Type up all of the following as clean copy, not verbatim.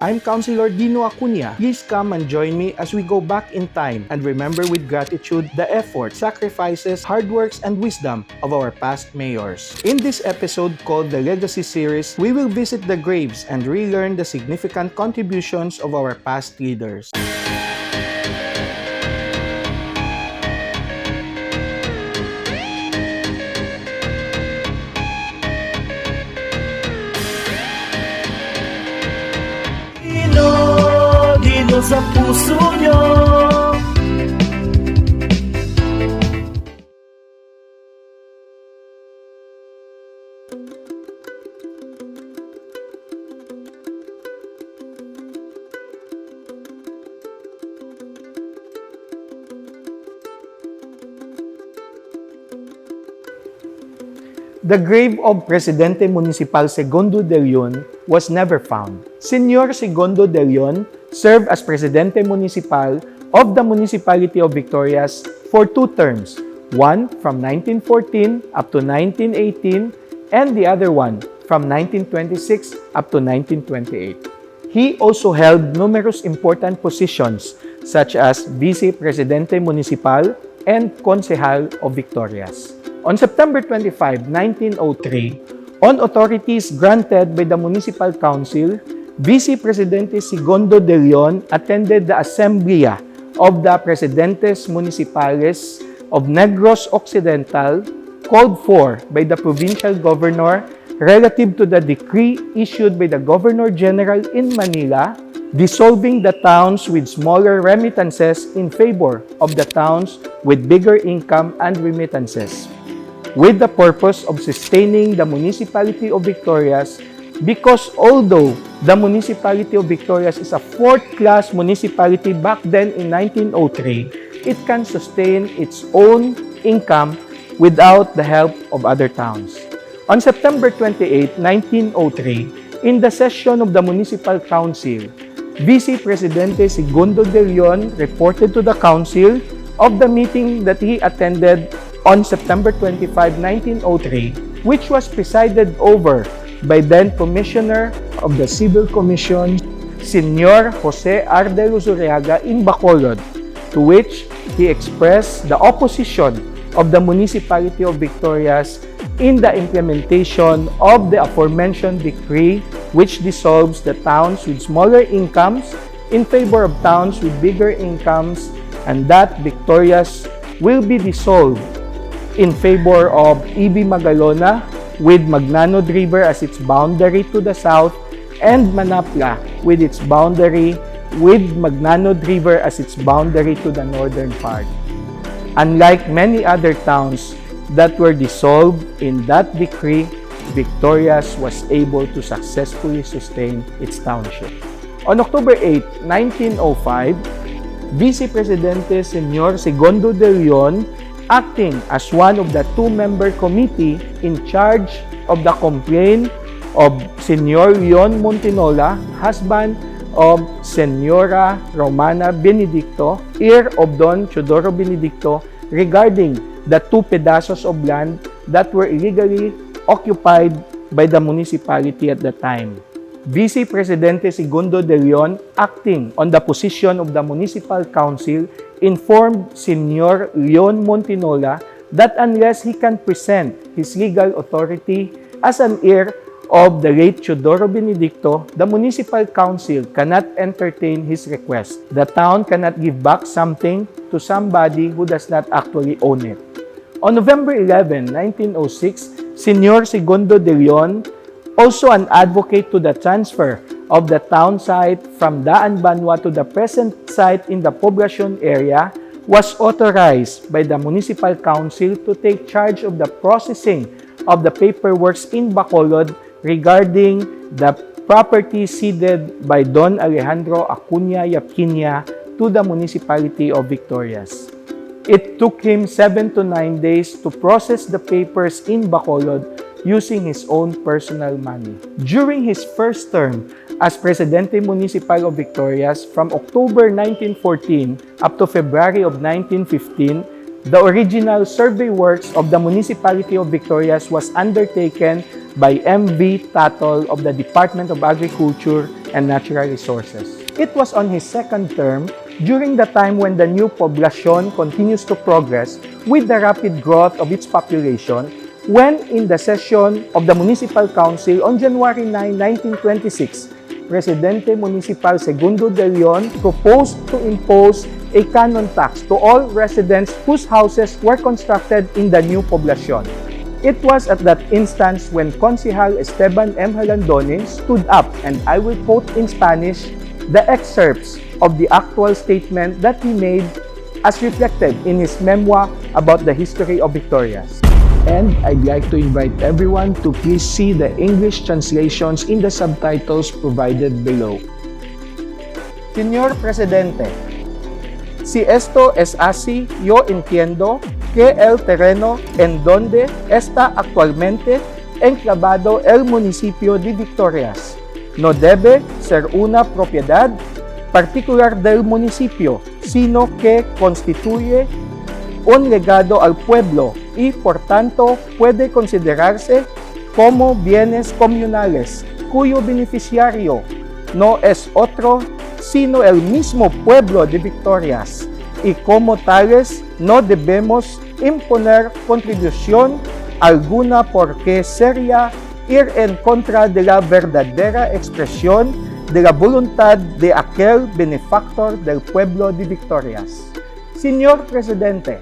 I'm Councilor Dino Acuña. Please come and join me as we go back in time and remember with gratitude the effort, sacrifices, hard works, and wisdom of our past mayors. In this episode called the Legacy Series, we will visit the graves and relearn the significant contributions of our past leaders. Dino sa puso nyo. The grave of Presidente Municipal Segundo de Leon was never found. Señor Segundo de Leon served as Presidente Municipal of the Municipality of Victorias for 2 terms, one from 1914 up to 1918 and the other one from 1926 up to 1928. He also held numerous important positions such as Vice Presidente Municipal and Consejal of Victorias. On September 25, 1903, on authorities granted by the Municipal Council, Vice Presidente Segundo de Leon attended the Assemblia of the Presidentes Municipales of Negros Occidental called for by the Provincial Governor relative to the decree issued by the Governor-General in Manila dissolving the towns with smaller remittances in favor of the towns with bigger income and remittances, with the purpose of sustaining the Municipality of Victorias because although the Municipality of Victorias is a 4th-class municipality back then in 1903, it can sustain its own income without the help of other towns. On September 28, 1903, in the session of the Municipal Council, Vice Presidente Segundo de Leon reported to the Council of the meeting that he attended on September 25, 1903, which was presided over by then Commissioner of the Civil Commission, Señor Jose Ardel Uzuriaga in Bacolod, to which he expressed the opposition of the Municipality of Victorias in the implementation of the aforementioned decree which dissolves the towns with smaller incomes in favor of towns with bigger incomes, and that Victorias will be dissolved in favor of E.B. Magalona with Magnanod River as its boundary to the south and Manapla with its boundary with Magnanod River as its boundary to the northern part. Unlike many other towns that were dissolved in that decree, Victorias was able to successfully sustain its township. On October 8, 1905, Vice Presidente Señor Segundo de Leon, acting as one of the 2-member committee in charge of the complaint of Señor Leon Montinola, husband of Señora Romana Benedicto, heir of Don Teodoro Benedicto, regarding the 2 pedazos of land that were illegally occupied by the municipality at the time. Vice Presidente Segundo de Leon, acting on the position of the Municipal Council, informed Señor Leon Montinola that unless he can present his legal authority as an heir of the late Teodoro Benedicto, the Municipal Council cannot entertain his request. The town cannot give back something to somebody who does not actually own it. On November 11, 1906, Señor Segundo de Leon, also an advocate to the transfer of the town site from Daan Banwa to the present site in the Poblacion area, was authorized by the Municipal Council to take charge of the processing of the paperwork in Bacolod regarding the property ceded by Don Alejandro Acuña Yapiña to the Municipality of Victorias. It took him 7 to 9 days to process the papers in Bacolod using his own personal money. During his first term as Presidente Municipal of Victorias from October 1914 up to February of 1915, the original survey works of the Municipality of Victorias was undertaken by M.V. Tatol of the Department of Agriculture and natural resources. It was on his second term, during the time when the new poblacion continues to progress with the rapid growth of its population, when in the session of the Municipal Council on January 9, 1926, Presidente Municipal Segundo de Leon proposed to impose a canon tax to all residents whose houses were constructed in the new poblacion. It was at that instance when Consejal Esteban M. Halandone stood up, and I will quote in Spanish the excerpts of the actual statement that he made as reflected in his memoir about the history of Victorias. And I'd like to invite everyone to please see the English translations in the subtitles provided below. Señor Presidente, si esto es así, yo entiendo que el terreno en donde está actualmente enclavado el municipio de Victorias no debe ser una propiedad particular del municipio, sino que constituye un legado al pueblo y por tanto puede considerarse como bienes comunales, cuyo beneficiario no es otro sino el mismo pueblo de Victorias, y como tales no debemos imponer contribución alguna porque sería ir en contra de la verdadera expresión de la voluntad de aquel benefactor del pueblo de Victorias. Señor Presidente,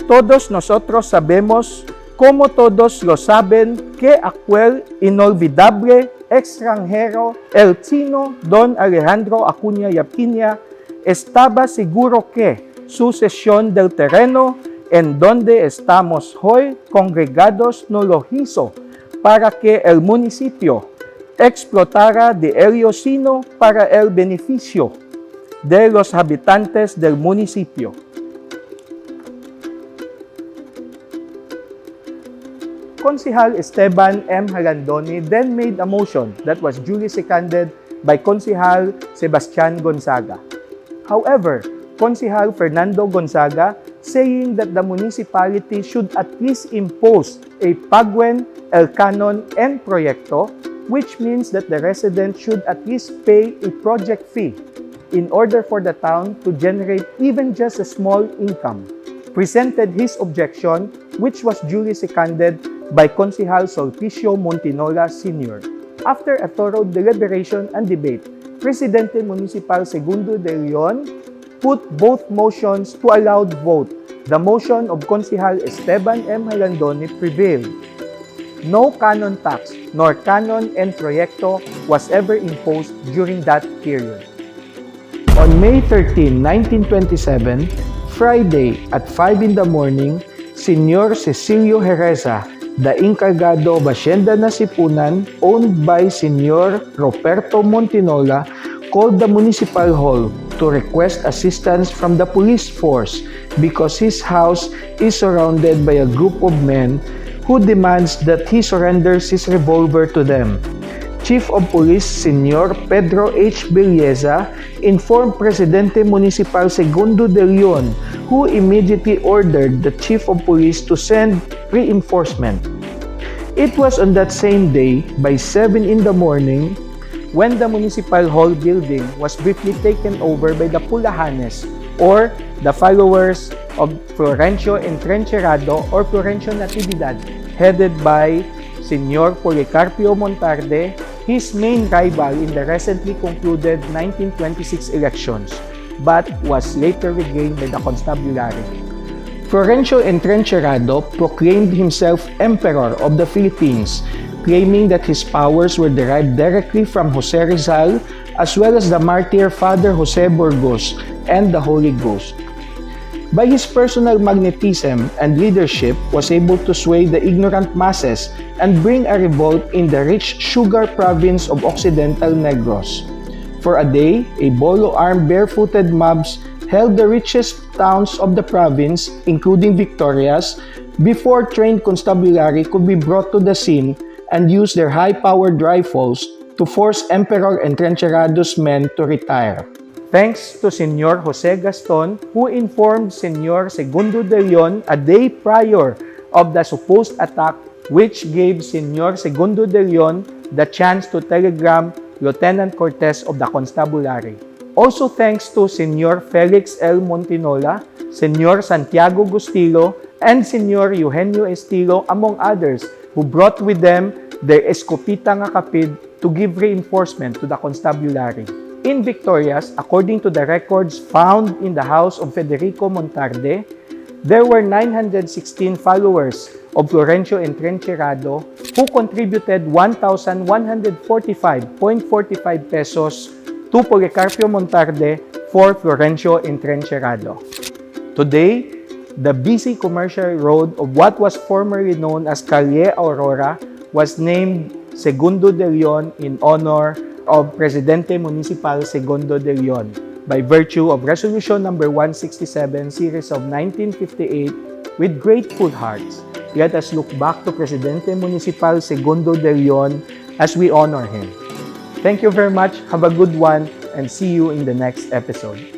todos nosotros sabemos, como todos lo saben, que aquel inolvidable extranjero, el chino Don Alejandro Acuña y Acuña, estaba seguro que su cesión del terreno en donde estamos hoy congregados no lo hizo para que el municipio explotara de ello, sino para el beneficio de los habitantes del municipio. Consejal Esteban M. Halandone then made a motion that was duly seconded by Consejal Sebastian Gonzaga. However, Consejal Fernando Gonzaga, saying that the municipality should at least impose a paguen, el canon, and proyecto, which means that the residents should at least pay a project fee in order for the town to generate even just a small income, presented his objection, which was duly seconded by Consejal Sulpicio Montinola Sr. After a thorough deliberation and debate, Presidente Municipal Segundo de Leon put both motions to a loud vote. The motion of Consejal Esteban M. Halandone prevailed. No canon tax nor canon and proyecto was ever imposed during that period. On May 13, 1927, Friday at 5 in the morning, Señor Cecilio Jereza, the encargado of Hacienda Nasipunan, owned by Señor Roberto Montinola, called the municipal hall to request assistance from the police force because his house is surrounded by a group of men who demands that he surrenders his revolver to them. Chief of Police Señor Pedro H. Belleza informed Presidente Municipal Segundo de Leon, who immediately ordered the Chief of Police to send reinforcement. It was on that same day, by 7 in the morning, when the Municipal Hall building was briefly taken over by the Pulahanes, or the followers of Florencio Entrencherado or Florencio Natividad, headed by Señor Policarpio Montarde, his main rival in the recently concluded 1926 elections, but was later regained by the Constabulary. Florencio Entrencherado proclaimed himself Emperor of the Philippines, claiming that his powers were derived directly from Jose Rizal, as well as the martyr Father Jose Burgos and the Holy Ghost. By his personal magnetism and leadership, was able to sway the ignorant masses and bring a revolt in the rich sugar province of Occidental Negros. For a day, a bolo-armed barefooted mobs held the richest towns of the province, including Victorias, before trained constabulary could be brought to the scene and use their high-powered rifles to force Emperor Entrencherado's men to retire. Thanks to Señor Jose Gaston, who informed Señor Segundo de Leon a day prior of the supposed attack, which gave Señor Segundo de Leon the chance to telegram Lieutenant Cortez of the Constabulary. Also thanks to Señor Felix L. Montinola, Señor Santiago Gustilo, and Señor Eugenio Estilo, among others, who brought with them their escopita nga kapid to give reinforcement to the constabulary. In Victorias, according to the records found in the house of Federico Montarde, there were 916 followers of Florencio Entrencherado who contributed 1,145.45 pesos to Policarpio Montarde for Florencio Entrencherado. Today, the busy commercial road of what was formerly known as Calle Aurora was named Segundo de Leon in honor of Presidente Municipal Segundo de Leon by virtue of Resolution number 167 series of 1958. With grateful hearts, let us look back to Presidente Municipal Segundo de Leon as we honor him. Thank you very much, have a good one, and see you in the next episode.